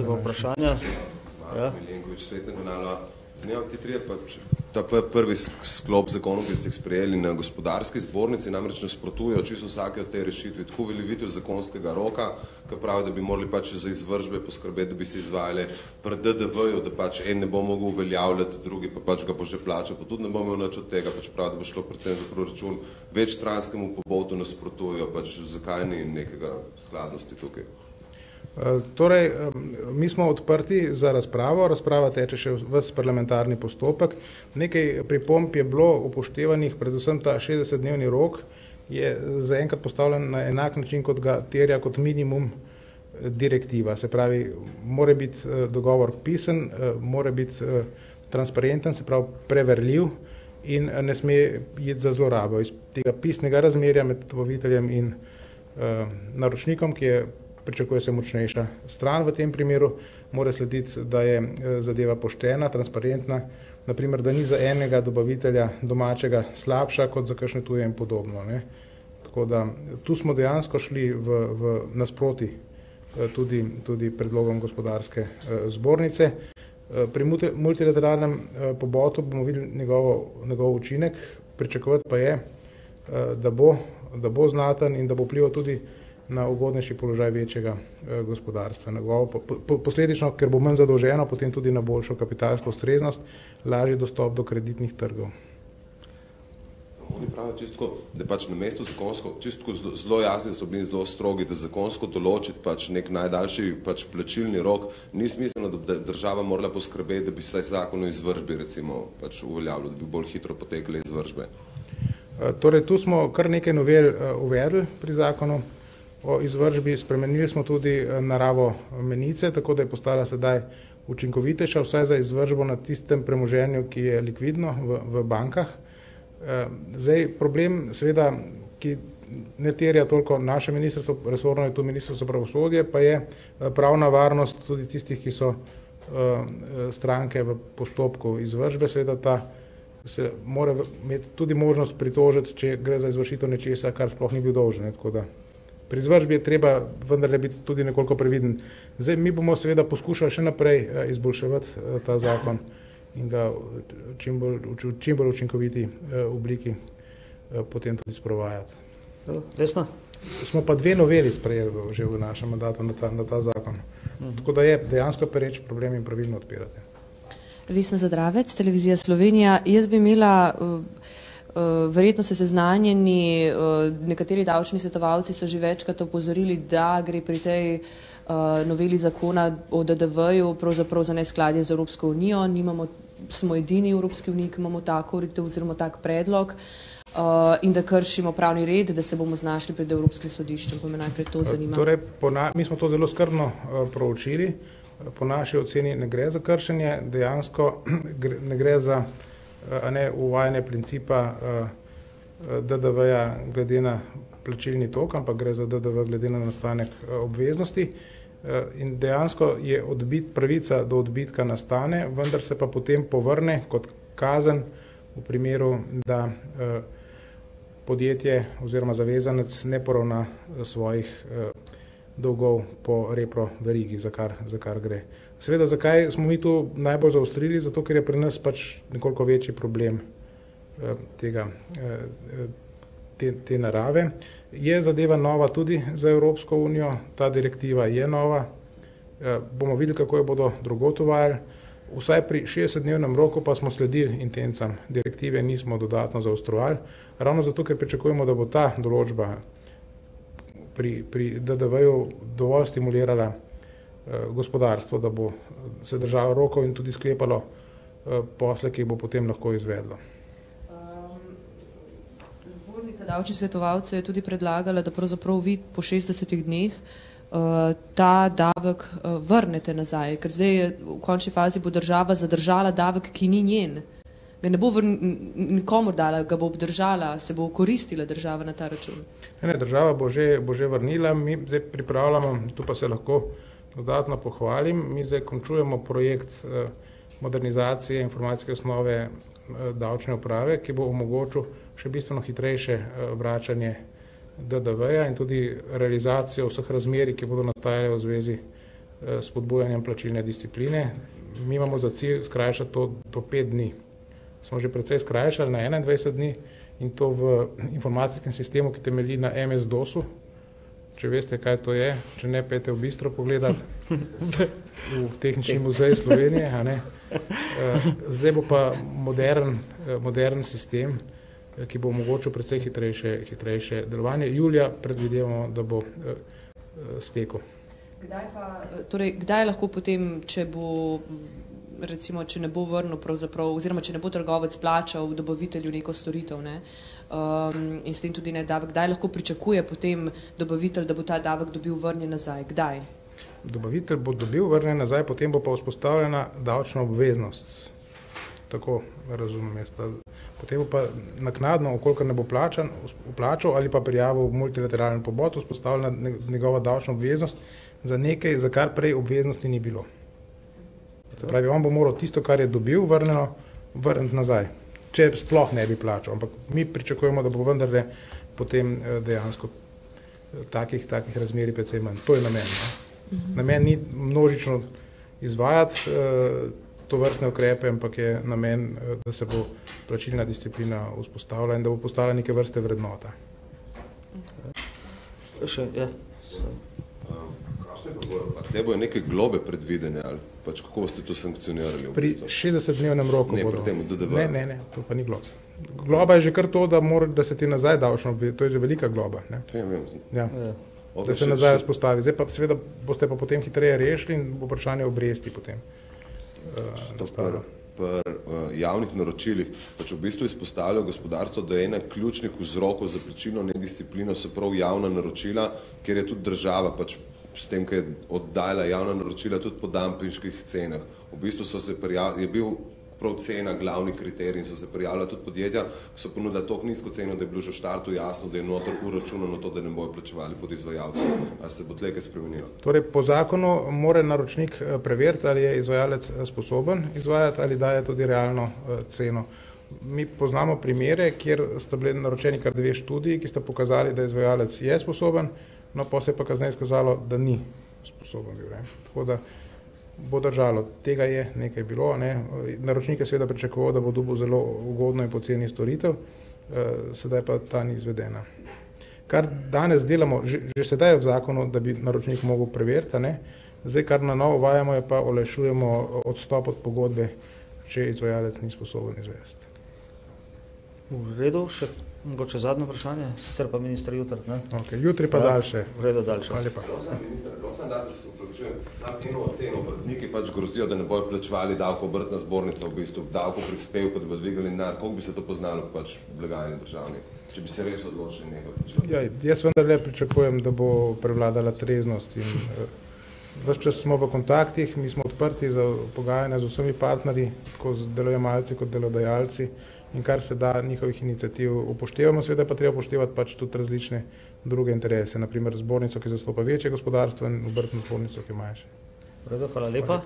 Sledi vprašanja. Ja. Milenković, Svetna kanala. Zanima ti trije pa ta prvi sklop zakonov, ki ste jih sprejeli na gospodarski zbornici, namreč nasprotujejo čisto vsake od te rešitve. Tako veljavitev zakonskega roka, ki pravi, da bi morali pač za izvršbe poskrbeti, da bi se izvajale pri DDV-ju, da pač en ne bo mogel uveljavljati, drugi pa pač ga bo že plačal, pa tudi ne bo imel nič od tega, pač pravi, da bo šlo predvsem za proračun. Večstranskemu pobotu nasprotujejo, pač zakaj ni nekega skladnosti tukaj. Torej, mi smo odprti za razpravo, razprava teče še ves parlamentarni postopek. Nekaj pripomb je bilo upoštevanih, predvsem ta 60-dnevni rok je zaenkrat postavljen na enak način, kot ga terja kot minimum direktiva. Se pravi, mora biti dogovor pisen, mora biti transparenten, se pravi preverljiv in ne sme iti za zlorabo. Iz tega pisnega razmerja med dobaviteljem in naročnikom, ki je pričakuje se močnejša stran v tem primeru, mora slediti, da je zadeva poštena, transparentna, naprimer, da ni za enega dobavitelja domačega slabša kot za kakšne tuje in podobno. Ne. Tako da tu smo dejansko šli v nasproti tudi predlogom gospodarske zbornice. Pri multilateralnem pobotu bomo videli njegov učinek, pričakovati pa je, da bo znaten in da bo vplival tudi na ugodnejši položaj večjega gospodarstva. Posledično, ker bo manj zadolženo, potem tudi na boljšo kapitalsko ustreznost, lažji dostop do kreditnih trgov. Oni pravijo čisto, da pač na mestu zakonsko, čisto zelo jasni so bili zelo strogi, da zakonsko določiti pač nek najdaljši pač plačilni rok, ni smiselno, da država morala poskrbeti, da bi se zakon o izvršbi recimo pač uveljavljal, da bi bolj hitro potekle izvršbe. Torej, tu smo kar nekaj novel uvedli pri zakonu o izvršbi, spremenili smo tudi naravo menice, tako da je postala sedaj učinkovitejša, vsaj za izvršbo na tistem premoženju, ki je likvidno v bankah. Zdaj, problem, seveda, ki ne terja toliko naše ministrstvo, resorno je tu ministrstvo pravosodje, pa je pravna varnost tudi tistih, ki so stranke v postopku izvršbe, seveda se mora imeti tudi možnost pritožiti, če gre za izvršitev nečesa, kar sploh ni bil dolžen, tako da pri izvršbi je treba vendarle biti tudi nekoliko previden. Zdaj, mi bomo seveda poskušali še naprej izboljševati ta zakon in ga čim bolj učinkoviti obliki potem tudi sprovajati. Vesna? Smo pa 2 noveli sprejeli že v našem mandatu na ta zakon. Tako da je dejansko pereč problem in pravilno odpirate. Vesna Zadravec, Televizija Slovenija. Jaz bi imela verjetno se seznanjeni, nekateri davčni svetovalci so že večkrat opozorili, da gre pri tej noveli zakona o DDV-ju pravzaprav za neskladje z Evropsko unijo. Smo edini v Evropski uniji, ki imamo tako ureditev oziroma tak predlog in da kršimo pravni red, da se bomo znašli pred Evropskim sodiščem. Pa me najprej to zanima. Torej, mi smo to zelo skrbno proučili. Po naši oceni ne gre za kršenje, dejansko ne gre za uvajanje principa DDV-ja glede na plačilni tok, ampak gre za DDV glede na nastanek obveznosti in dejansko je pravica do odbitka nastane, vendar se pa potem povrne kot kazen v primeru, da podjetje oziroma zavezanec ne poravna svojih dolgov po repro verigi, za kar gre. Seveda, zakaj smo mi tu najbolj zaostrili? Zato, ker je pri nas pač nekoliko večji problem te narave. Je zadeva nova tudi za Evropsko unijo, ta direktiva je nova, bomo videli, kako jo bodo drugot uvajali. Vsaj pri 60-dnevnem roku pa smo sledili intencam direktive, nismo dodatno zaostrovali, ravno zato, ker pričakujemo, da bo ta določba pri DDV-ju dovolj stimulirala gospodarstvo, da bo se držalo rokov in tudi sklepalo posle, ki bo potem lahko izvedlo. Zbornica davčnih svetovalcev je tudi predlagala, da pravzaprav vi po 60 dneh ta davek vrnete nazaj, ker zdaj v končni fazi bo država zadržala davek, ki ni njen. Ga ne bo nikomor dala, ga bo obdržala, se bo koristila država na ta račun. Ne, država bo že vrnila, mi zdaj pripravljamo, tu pa se lahko dodatno pohvalim, mi zdaj končujemo projekt modernizacije informacijske osnove davčne uprave, ki bo omogočil še bistveno hitrejše vračanje DDV-ja in tudi realizacijo vseh razmerij, ki bodo nastajale v zvezi spodbujanjem plačilne discipline. Mi imamo za cilj skrajšati to do 5 dni. Smo že precej skrajšali na 21 dni in to v informacijskem sistemu, ki temelji na MS-DOS-u. Če veste, kaj to je, če ne, pejte v Bistro pogledati v Tehnični muzej Slovenije. A ne. Zdaj bo pa modern sistem, ki bo omogočil precej hitrejše delovanje. Julija predvidevamo, da bo stekel. Kdaj lahko potem, če ne bo vrnil pravzaprav, oziroma če ne bo trgovec plačal dobavitelju neko storitev, ne, in s tem tudi ne davek, kdaj lahko pričakuje potem dobavitelj, da bo ta davek dobil vrnjen nazaj? Kdaj? Dobavitelj bo dobil vrnjen nazaj, potem bo pa vzpostavljena davčna obveznost. Tako razumem jaz. Potem bo pa naknadno, okoliko ne bo plačal ali pa prijavil multilateralen pobod, vzpostavljena njegova davčna obveznost za nekaj, za kar prej obveznosti ni bilo. Se pravi, on bo moral tisto, kar je dobil, vrniti nazaj, če sploh ne bi plačal. Ampak mi pričakujemo, da bo vendarle potem dejansko takih razmerij precej manj. To je namen. Ne? Namen ni množično izvajati to vrstne ukrepe, ampak je namen, da se bo plačilna disciplina vzpostavila in da bo postala neke vrste vrednota. Tle bojo neke globe predvidene, ali pač kako boste to sankcionirali? Pri 60-dnevnem roku ne, bodo. Pri tem DDV. Ne, to pa ni globa. Globa je že kar to, da se ti nazaj davčno obvezni, to je že velika globa. Ne? Vem. Ja. Da se nazaj vzpostavi. Zdaj pa seveda boste pa potem hitreje rešili in bo vprašanje obresti potem. Pri javnih naročilih pač v bistvu izpostavljajo gospodarstvo, da je ena ključnih vzrokov za plačilno nedisciplino so prav javna naročila, kjer je tudi država pač s tem, ki je oddajala javna naročila tudi po dampinških cenah. V bistvu je bil prav cena glavni kriterij in so se prijavila tudi podjetja, ki so ponudila toliko nizko ceno, da je bilo že v štartu jasno, da je noter uračunano to, da ne bojo plačevali pod izvajalcem. A se bo tlekaj spremenilo? Torej, po zakonu mora naročnik preveriti, ali je izvajalec sposoben izvajati ali daje tudi realno ceno. Mi poznamo primere, kjer sta bili naročeni kar 2 študiji, ki sta pokazali, da izvajalec je sposoben, no pa se je pa kasneje izkazalo, da ni sposoben bil. Tako da bo držalo. Tega je nekaj bilo. Ne. Naročnik je seveda pričakoval, da bo dobil zelo ugodno in poceni storitev, sedaj pa ta ni izvedena. Kar danes delamo, že sedaj je v zakonu, da bi naročnik mogel preveriti, ne. Zdaj, kar na novo uvajamo, je pa olajšujemo odstop od pogodbe, če izvajalec ni sposoben izvesti. V redu, še mogoče zadnje vprašanje, sicer pa minister jutri, ne? Okay, jutri pa daljše. V redu, daljše. Hvala lepa. Minister, sam eno oceno, obrtniki pač grozijo, da ne bojo plačevali davko obrtna zbornica, v bistvu davko prispevko, da bo dvigali denar. Koliko bi se to poznalo pač blagajni državni, če bi se res odločili nekaj plačevati? Ja, jaz vendarle pričakujem, da bo prevladala treznost in ves čas smo v kontaktih, mi smo odprti za pogajanja z vsemi partnerji, tako z delojemalci kot delodajalci, in kar se da njihovih iniciativ upoštevamo, seveda pa treba upoštevati pač tudi različne druge interese, naprimer zbornico, ki zastopa večje gospodarstvo in obrtno zbornico, ki manjše. Hvala lepa.